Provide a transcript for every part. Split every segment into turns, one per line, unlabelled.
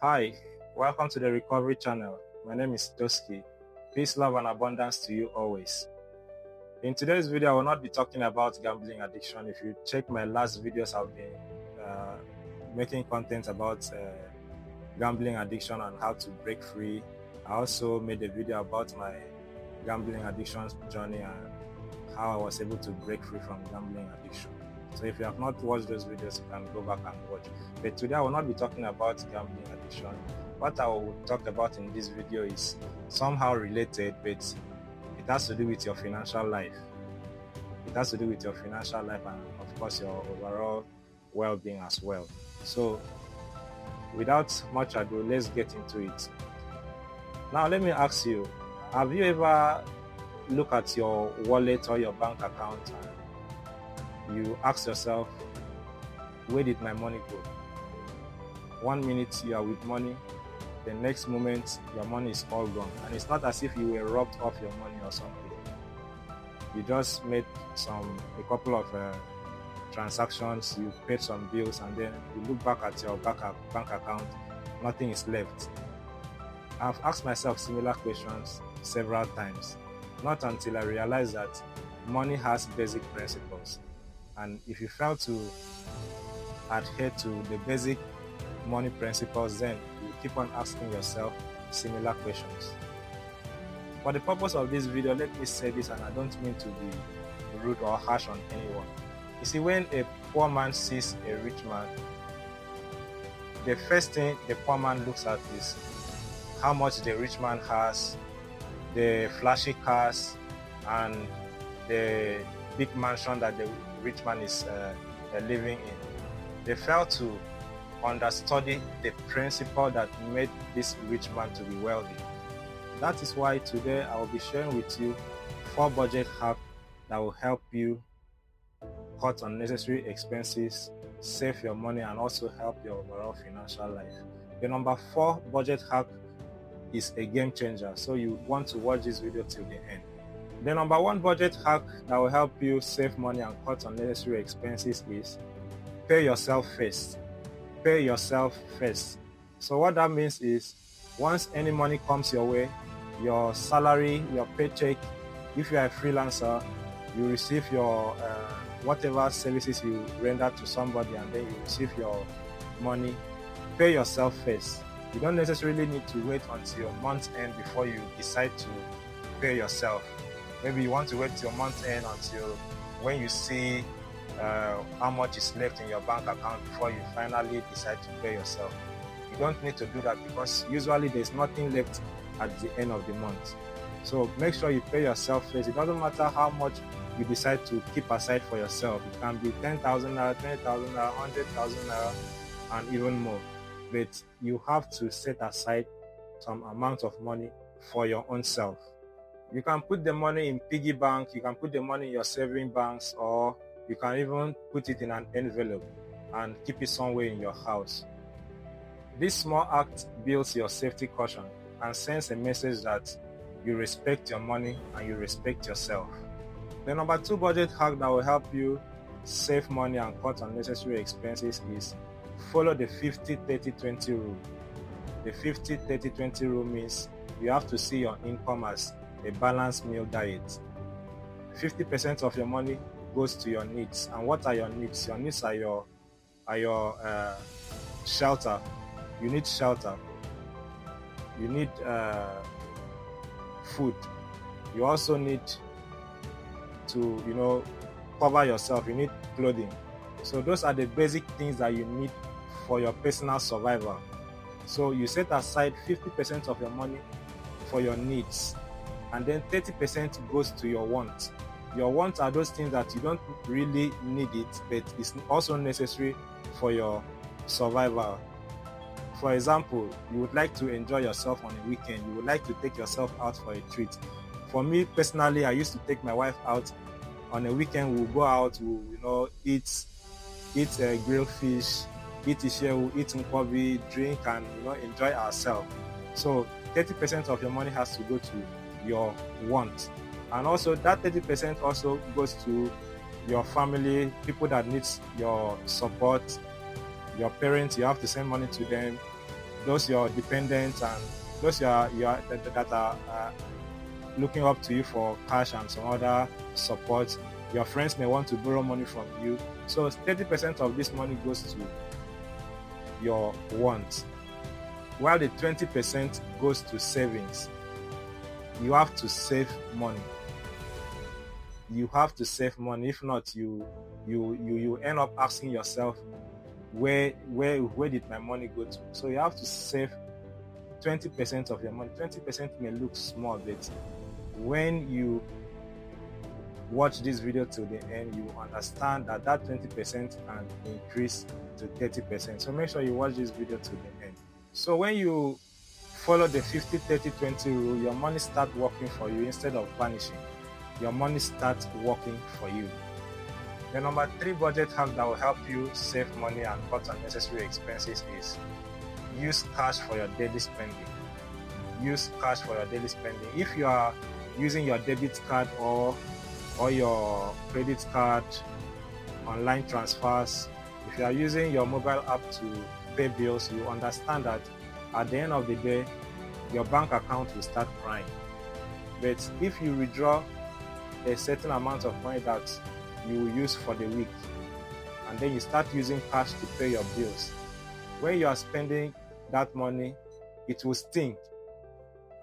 Hi, welcome to the Recovery Channel. My name is Toski. Peace, love, and abundance to you always. In today's video, I will not be talking about gambling addiction. If you check my last videos, I've been making content about gambling addiction and how to break free. I also made a video about my gambling addiction journey and how I was able to break free from gambling addiction. So if you have not watched those videos, you can go back and watch. But today I will not be talking about gambling addiction. What I will talk about in this video is somehow related, but it has to do with your financial life. It has to do with your financial life and of course your overall well-being as well. So without much ado, let's get into it. Now let me ask you, have you ever looked at your wallet or your bank account and you ask yourself, where did my money go? 1 minute you are with money, the next moment your money is all gone. And it's not as if you were robbed off your money or something. You just made a couple of transactions, you paid some bills, and then you look back at your bank account, nothing is left. I've asked myself similar questions several times, not until I realized that money has basic principles. And if you fail to adhere to the basic money principles, then you keep on asking yourself similar questions. For the purpose of this video, let me say this, and I don't mean to be rude or harsh on anyone. You see, when a poor man sees a rich man, the first thing the poor man looks at is how much the rich man has, the flashy cars, and the big mansion that the rich man is living in. They fail to understudy the principle that made this rich man to be wealthy. That is why today I will be sharing with you 4 budget hacks that will help you cut unnecessary expenses, save your money, and also help your overall financial life. The number 4 budget hack is a game changer, so you want to watch this video till the end. The number 1 budget hack that will help you save money and cut unnecessary expenses is pay yourself first. Pay yourself first. So what that means is, once any money comes your way, your salary, your paycheck, if you are a freelancer, you receive your whatever services you render to somebody, and then you receive your money, pay yourself first. You don't necessarily need to wait until month end before you decide to pay yourself. Maybe you want to wait till month end until when you see how much is left in your bank account before you finally decide to pay yourself. You don't need to do that because usually there's nothing left at the end of the month. So make sure you pay yourself first. It doesn't matter how much you decide to keep aside for yourself. It can be 10,000 naira, 20,000 naira, 100,000 naira, and even more. But you have to set aside some amount of money for your own self. You can put the money in piggy bank, you can put the money in your saving banks, or you can even put it in an envelope and keep it somewhere in your house. This small act builds your safety cushion and sends a message that you respect your money and you respect yourself. The number 2 budget hack that will help you save money and cut unnecessary expenses is follow the 50-30-20 rule. The 50-30-20 rule means you have to see your income as a balanced meal diet. 50% of your money goes to your needs. And what are your needs? Your needs are your shelter. You need shelter. You need food. You also need to cover yourself. You need clothing. So those are the basic things that you need for your personal survival. So you set aside 50% of your money for your needs, and then 30% goes to your wants. Your wants are those things that you don't really need it, but it's also necessary for your survival. For example, you would like to enjoy yourself on a weekend. You would like to take yourself out for a treat. For me personally, I used to take my wife out on a weekend. We'll go out, we'll eat grilled fish, eat ishewu, eat nkwobi, drink, and enjoy ourselves. So 30% of your money has to go to your want, and also that 30% also goes to your family, people that needs your support. Your parents, you have to send money to them. those your dependents and those that are looking up to you for cash and some other support. Your friends may want to borrow money from you. So 30% of this money goes to your wants, while the 20% goes to savings. You have to save money. You have to save money. If not, you end up asking yourself, where did my money go to? So you have to save 20% of your money. 20% may look small, but when you watch this video till the end, you understand that 20% can increase to 30%. So make sure you watch this video till the end. So when you follow the 50-30-20 rule, your money starts working for you instead of vanishing. Your money starts working for you. The number 3 budget hack that will help you save money and cut unnecessary expenses is use cash for your daily spending. Use cash for your daily spending. If you are using your debit card or your credit card, online transfers, if you are using your mobile app to pay bills, you understand that at the end of the day, your bank account will start crying. But if you withdraw a certain amount of money that you will use for the week, and then you start using cash to pay your bills, when you are spending that money, it will stink.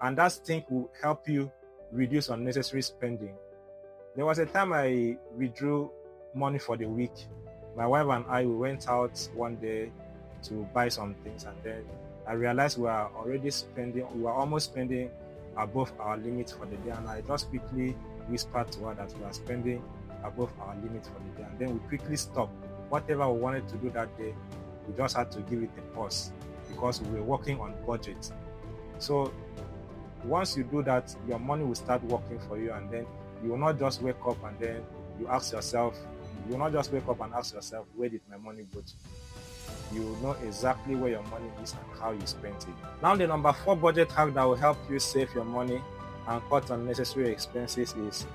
And that stink will help you reduce unnecessary spending. There was a time I withdrew money for the week. My wife and I, we went out one day to buy some things, and then I realized we were almost spending above our limit for the day, and I just quickly whispered to her that we are spending above our limit for the day, and then we quickly stopped. Whatever we wanted to do that day, we just had to give it a pause because we were working on budget. So once you do that, your money will start working for you, and then you will not just wake up and then you ask yourself, where did my money go to? You will know exactly where your money is and how you spent it. Now the number 4 budget hack that will help you save your money and cut unnecessary expenses is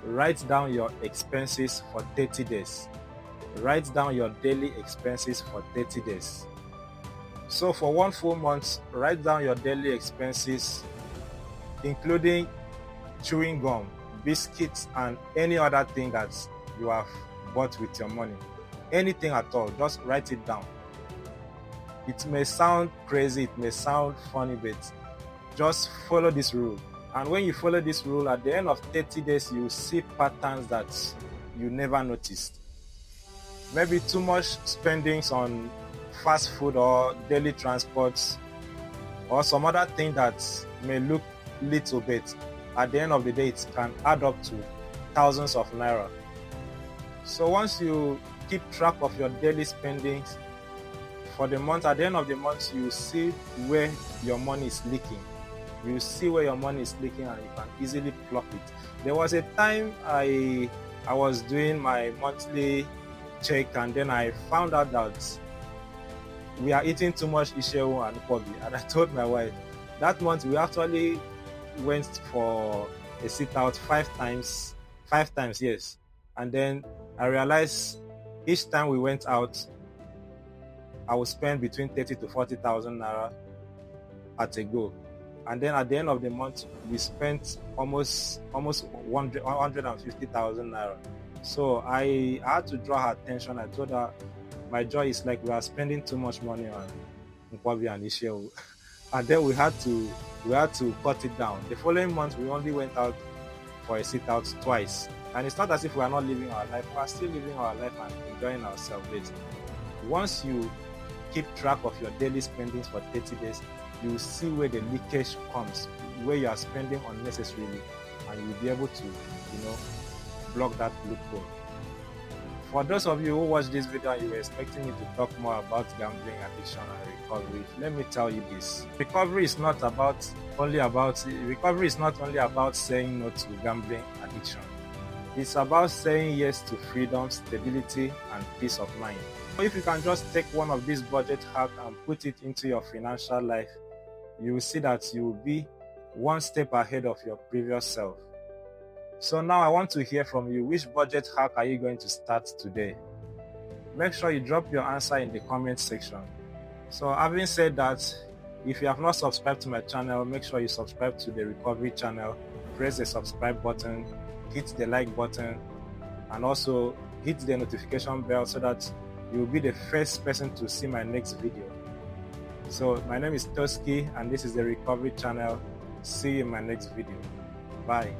write down your expenses for 30 days. Write down your daily expenses for 30 days. So for 1 full month, write down your daily expenses, including chewing gum, biscuits, and any other thing that you have bought with your money. Anything at all, just write it down. It may sound crazy, it may sound funny, but just follow this rule. And when you follow this rule, at the end of 30 days, you see patterns that you never noticed. Maybe too much spendings on fast food or daily transports or some other thing that may look little bit. At the end of the day, it can add up to thousands of naira. So once you keep track of your daily spendings for the month, at the end of the month, you see where your money is leaking. You see where your money is leaking, and you can easily plug it. There was a time I was doing my monthly check, and then I found out that we are eating too much ishewu and kobe. And I told my wife that month we actually went for a sit out 5 times, yes. And then I realized each time we went out, I would spend between 30 to 40,000 naira at a go. And then at the end of the month, we spent almost 150,000 naira. So I had to draw her attention. I told her, my joy is like we are spending too much money on Nkwabi and Ishewu. And then we had to cut it down. The following month, we only went out for a sit out twice. And it's not as if we are not living our life. We are still living our life and enjoying ourselves. But once you keep track of your daily spendings for 30 days, you will see where the leakage comes, where you are spending unnecessarily, and you'll be able to, block that loophole. For those of you who watched this video and you were expecting me to talk more about gambling addiction and recovery, let me tell you this. Recovery is not only about saying no to gambling addiction. It's about saying yes to freedom, stability, and peace of mind. If you can just take one of these budget hacks and put it into your financial life, you will see that you will be one step ahead of your previous self. So now I want to hear from you. Which budget hack are you going to start today? Make sure you drop your answer in the comment section. So having said that, If you have not subscribed to my channel, make sure you subscribe to the recovery channel. Press the subscribe button, hit the like button, and also hit the notification bell so that you will be the first person to see my next video. So my name is Toski and this is the recovery channel. See you in my next video. Bye.